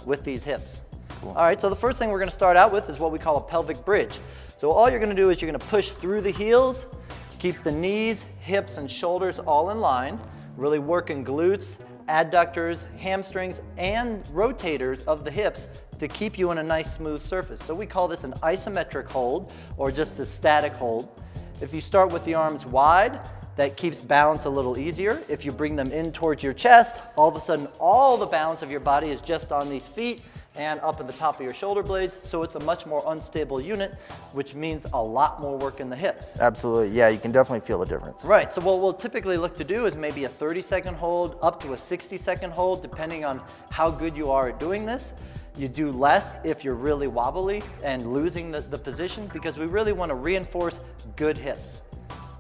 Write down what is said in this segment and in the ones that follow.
with these hips. Cool. All right, so the first thing we're gonna start out with is what we call a pelvic bridge. So all you're gonna do is you're gonna push through the heels, keep the knees, hips, and shoulders all in line, really working glutes, adductors, hamstrings, and rotators of the hips to keep you in a nice smooth surface. So we call this an isometric hold or just a static hold. If you start with the arms wide, that keeps balance a little easier. If you bring them in towards your chest, all of a sudden all the balance of your body is just on these feet and up at the top of your shoulder blades, so it's a much more unstable unit, which means a lot more work in the hips. Absolutely, yeah, you can definitely feel the difference. Right, so what we'll typically look to do is maybe a 30-second hold up to a 60-second hold, depending on how good you are at doing this. You do less if you're really wobbly and losing the position, because we really want to reinforce good hips.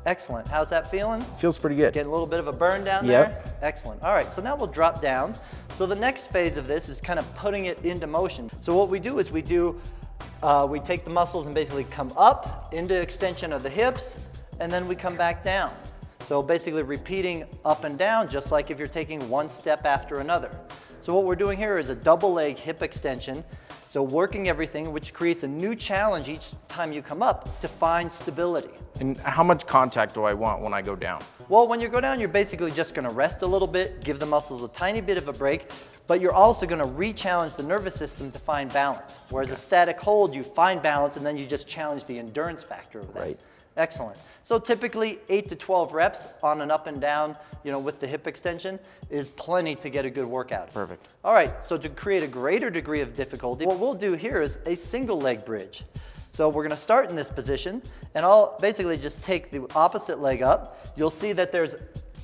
Excellent. How's that feeling? Feels pretty good. Getting a little bit of a burn down there? Excellent. All right, so now we'll drop down. So the next phase of this is kind of putting it into motion. So what we do is we take the muscles and basically come up into extension of the hips, and then we come back down. So basically repeating up and down, just like if you're taking one step after another. So what we're doing here is a double leg hip extension. So working everything, which creates a new challenge each time you come up to find stability. And how much contact do I want when I go down? Well, when you go down, you're basically just gonna rest a little bit, give the muscles a tiny bit of a break, but you're also gonna re-challenge the nervous system to find balance. Whereas a static hold, you find balance and then you just challenge the endurance factor of that. Right. Excellent. So typically 8 to 12 reps on an up and down, with the hip extension is plenty to get a good workout. Perfect. All right, so to create a greater degree of difficulty, what we'll do here is a single leg bridge. So we're gonna start in this position, and I'll basically just take the opposite leg up. You'll see that there's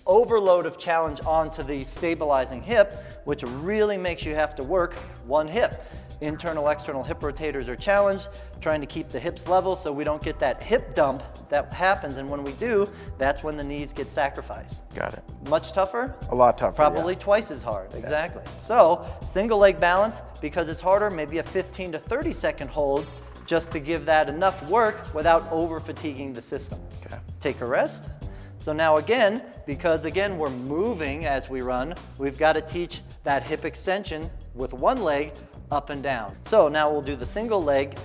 overload of challenge onto the stabilizing hip, which really makes you have to work one hip. Internal, external hip rotators are challenged, trying to keep the hips level so we don't get that hip dump that happens, and when we do, that's when the knees get sacrificed. Got it. Much tougher? A lot tougher, Probably twice as hard, exactly. So, single leg balance, because it's harder, maybe a 15 to 30-second hold, just to give that enough work without over-fatiguing the system. Okay. Take a rest. So now again, because again we're moving as we run, we've got to teach that hip extension with one leg up and down. So now we'll do the single leg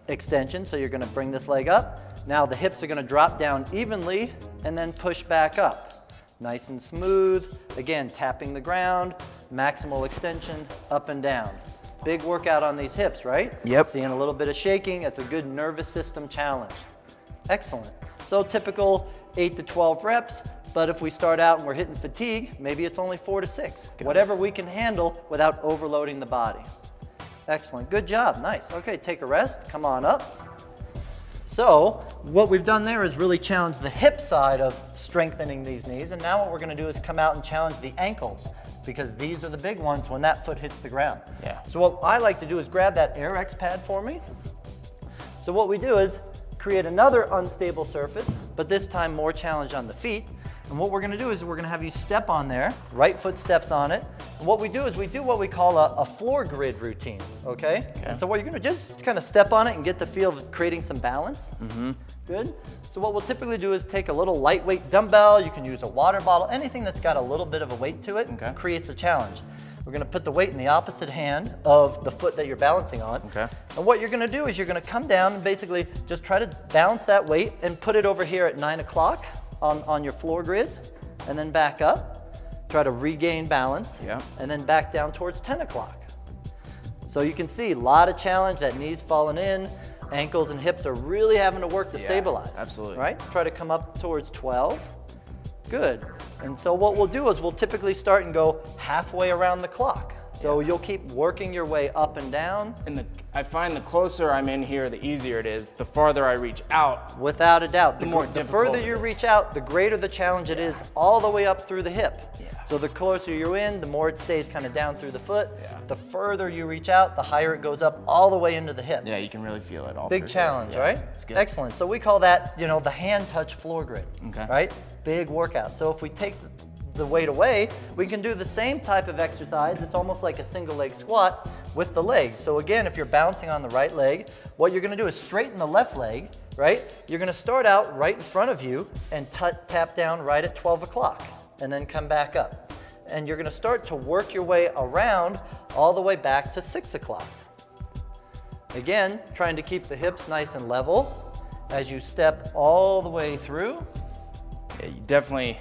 extension. So you're going to bring this leg up. Now the hips are going to drop down evenly and then push back up. Nice and smooth. Again, tapping the ground, maximal extension, up and down. Big workout on these hips, right? Yep. Seeing a little bit of shaking. It's a good nervous system challenge. Excellent. So typical 8 to 12 reps, but if we start out and we're hitting fatigue, maybe it's only 4 to 6. Whatever we can handle without overloading the body. Excellent, good job, nice. Okay, take a rest, come on up. So what we've done there is really challenge the hip side of strengthening these knees, and now what we're gonna do is come out and challenge the ankles, because these are the big ones when that foot hits the ground. Yeah. So what I like to do is grab that AirX pad for me. So what we do is create another unstable surface, but this time more challenge on the feet. And what we're gonna do is we're gonna have you step on there, right foot steps on it. And what we do is we do what we call a floor grid routine, okay? And so what you're gonna just kind of step on it and get the feel of creating some balance. Good. So what we'll typically do is take a little lightweight dumbbell, you can use a water bottle, anything that's got a little bit of a weight to it creates a challenge. We're gonna put the weight in the opposite hand of the foot that you're balancing on. Okay. And what you're gonna do is you're gonna come down and basically just try to balance that weight and put it over here at 9 o'clock on your floor grid, and then back up, try to regain balance, and then back down towards 10 o'clock. So you can see a lot of challenge, that knee's falling in, ankles and hips are really having to work to stabilize. Absolutely. Right? Try to come up towards 12. Good. And so what we'll do is we'll typically start and go halfway around the clock. So you'll keep working your way up and down. And I find the closer I'm in here, the easier it is. The farther I reach out, without a doubt. The difficult further it you is. reach out, the greater the challenge it is all the way up through the hip. So the closer you're in, the more it stays kind of down through the foot. The further you reach out, the higher it goes up all the way into the hip. yeah, you can really feel it all. Big through challenge, there. right? It's good. Excellent. So we call that, the hand touch floor grid, right? Big workout. So if we take the weight away, we can do the same type of exercise. It's almost like a single leg squat with the legs. So again, if you're bouncing on the right leg, what you're gonna do is straighten the left leg, right? You're gonna start out right in front of you and tap down right at 12 o'clock and then come back up. and you're gonna start to work your way around all the way back to 6 o'clock. Again, trying to keep the hips nice and level as you step all the way through. Yeah, you definitely,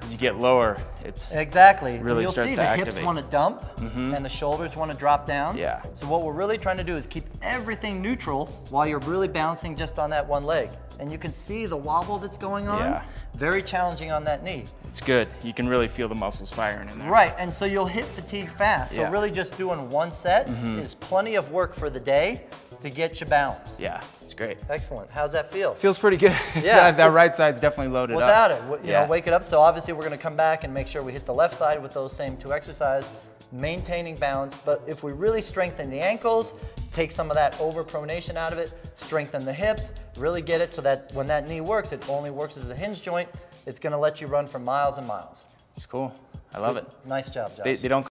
as you get lower, it's exactly. really You'll starts see to the activate. hips want to dump and the shoulders want to drop down. Yeah. So what we're really trying to do is keep everything neutral while you're really balancing just on that one leg. And you can see the wobble that's going on. Yeah. Very challenging on that knee. It's good. You can really feel the muscles firing in there. Right, and so you'll hit fatigue fast. So Yeah. really just doing one set is plenty of work for the day to get you balanced. Yeah, it's great. Excellent. How's that feel? Feels pretty good. Yeah. that right side's definitely loaded Without up. it, you know, wake it up. So obviously we're gonna come back and make sure we hit the left side with those same 2 exercises, maintaining balance. But if we really strengthen the ankles, take some of that overpronation out of it, strengthen the hips, really get it so that when that knee works, it only works as a hinge joint. It's gonna let you run for miles and miles. It's cool. I love it. Nice job, Josh. They don't